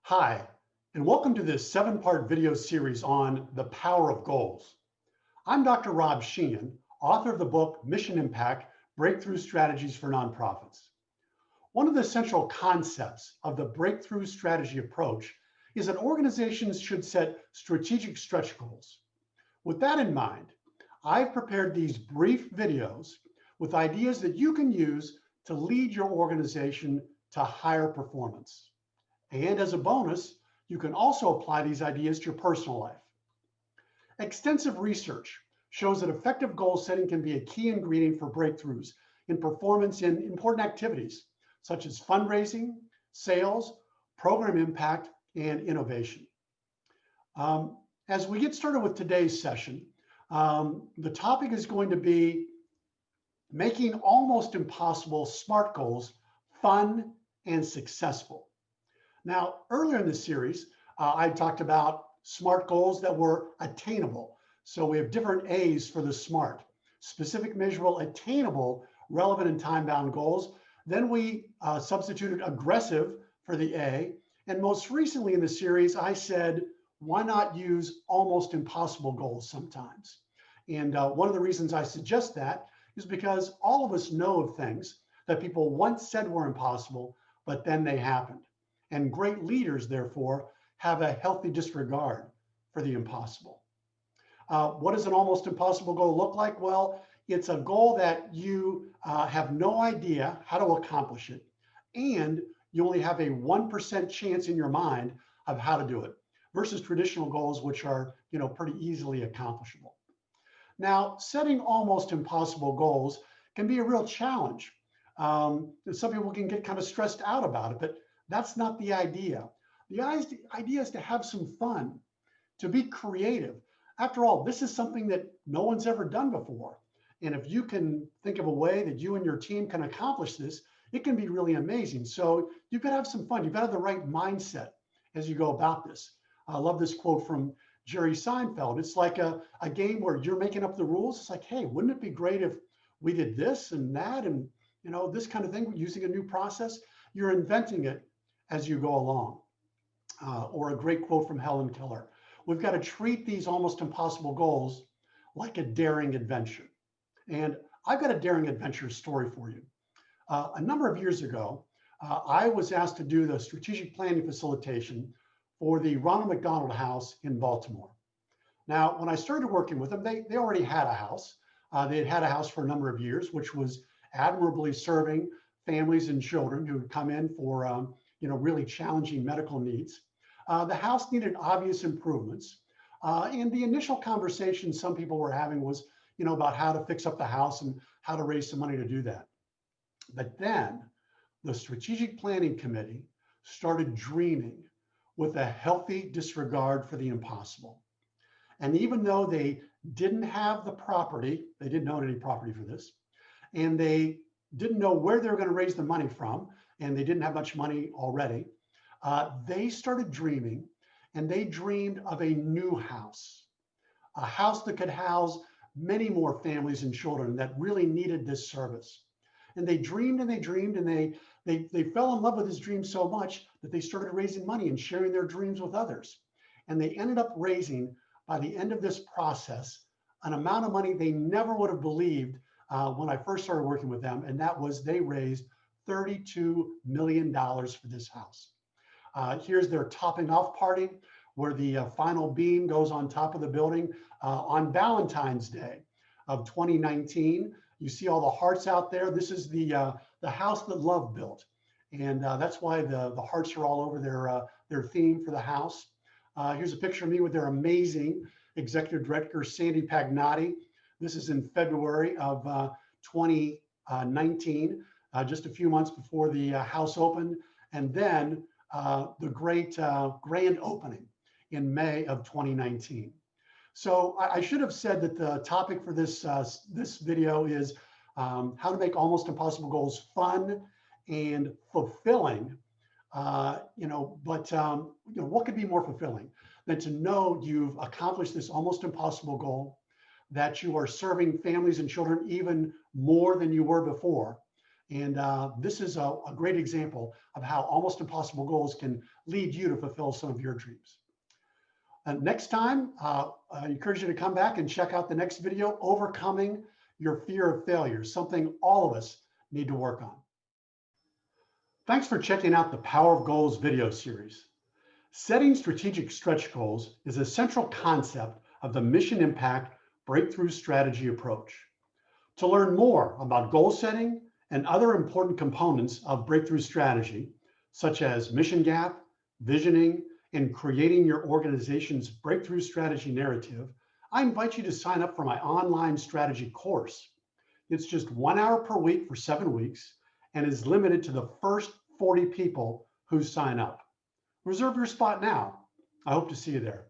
Hi, and welcome to this 7-part video series on the power of goals. I'm Dr. Rob Sheehan, author of the book Mission Impact: Breakthrough Strategies for Nonprofits. One of the central concepts of the breakthrough strategy approach is that organizations should set strategic stretch goals. With that in mind, I've prepared these brief videos with ideas that you can use to lead your organization to higher performance. And as a bonus, you can also apply these ideas to your personal life. Extensive research shows that effective goal setting can be a key ingredient for breakthroughs in performance in important activities such as fundraising, sales, program impact, and innovation. As we get started with today's session, the topic is going to be making almost impossible SMART goals fun and successful. Now, earlier in the series, I talked about SMART goals that were attainable. So we have different A's for the SMART: specific, measurable, attainable, relevant, and time-bound goals. Then we substituted aggressive for the A. And most recently in the series, I said, why not use almost impossible goals sometimes? And one of the reasons I suggest that is because all of us know of things that people once said were impossible, but then they happened. And great leaders, therefore, have a healthy disregard for the impossible. What does an almost impossible goal look like? Well, it's a goal that you have no idea how to accomplish it, and you only have a 1% chance in your mind of how to do it, versus traditional goals, which are pretty easily accomplishable. Now, setting almost impossible goals can be a real challenge. Some people can get kind of stressed out about it, but that's not the idea. The idea is to have some fun, to be creative. After all, this is something that no one's ever done before. And if you can think of a way that you and your team can accomplish this, it can be really amazing. So you've got to have some fun. You've got to have the right mindset as you go about this. I love this quote from Jerry Seinfeld. It's like a game where you're making up the rules. It's like, hey, wouldn't it be great if we did this and that and this kind of thing using a new process? You're inventing it as you go along. Or a great quote from Helen Keller: we've got to treat these almost impossible goals like a daring adventure. And I've got a daring adventure story for you. A number of years ago, I was asked to do the strategic planning facilitation for the Ronald McDonald House in Baltimore. Now, when I started working with them, they already had a house. They had had a house for a number of years, which was admirably serving families and children who would come in for really challenging medical needs. The house needed obvious improvements. And the initial conversation some people were having was, about how to fix up the house and how to raise some money to do that. But then the strategic planning committee started dreaming with a healthy disregard for the impossible. And even though they didn't have the property, they didn't own any property for this, and they didn't know where they were going to raise the money from, and they didn't have much money already, they started dreaming, and they dreamed of a new house, a house that could house many more families and children that really needed this service. And they dreamed and they dreamed, and they fell in love with this dream so much that they started raising money and sharing their dreams with others. And they ended up raising, by the end of this process, an amount of money they never would have believed when I first started working with them. And that was, they raised $32 million for this house. Here's their topping off party, where the final beam goes on top of the building on Valentine's Day of 2019. You see all the hearts out there. This is the house that love built. And that's why the hearts are all over their theme for the house. Here's a picture of me with their amazing executive director, Sandy Pagnotti. This is in February of 2019, just a few months before the house opened. And then the great grand opening in May of 2019. So I should have said that the topic for this video is how to make almost impossible goals fun and fulfilling. What could be more fulfilling than to know you've accomplished this almost impossible goal, that you are serving families and children even more than you were before, And this is a great example of how almost impossible goals can lead you to fulfill some of your dreams. Next time, I encourage you to come back and check out the next video, Overcoming Your Fear of Failure, something all of us need to work on. Thanks for checking out the Power of Goals video series. Setting strategic stretch goals is a central concept of the Mission Impact Breakthrough Strategy approach. To learn more about goal setting and other important components of breakthrough strategy, such as mission gap, visioning, and creating your organization's breakthrough strategy narrative, I invite you to sign up for my online strategy course. It's just 1 hour per week for 7 weeks and is limited to the first 40 people who sign up. Reserve your spot now. I hope to see you there.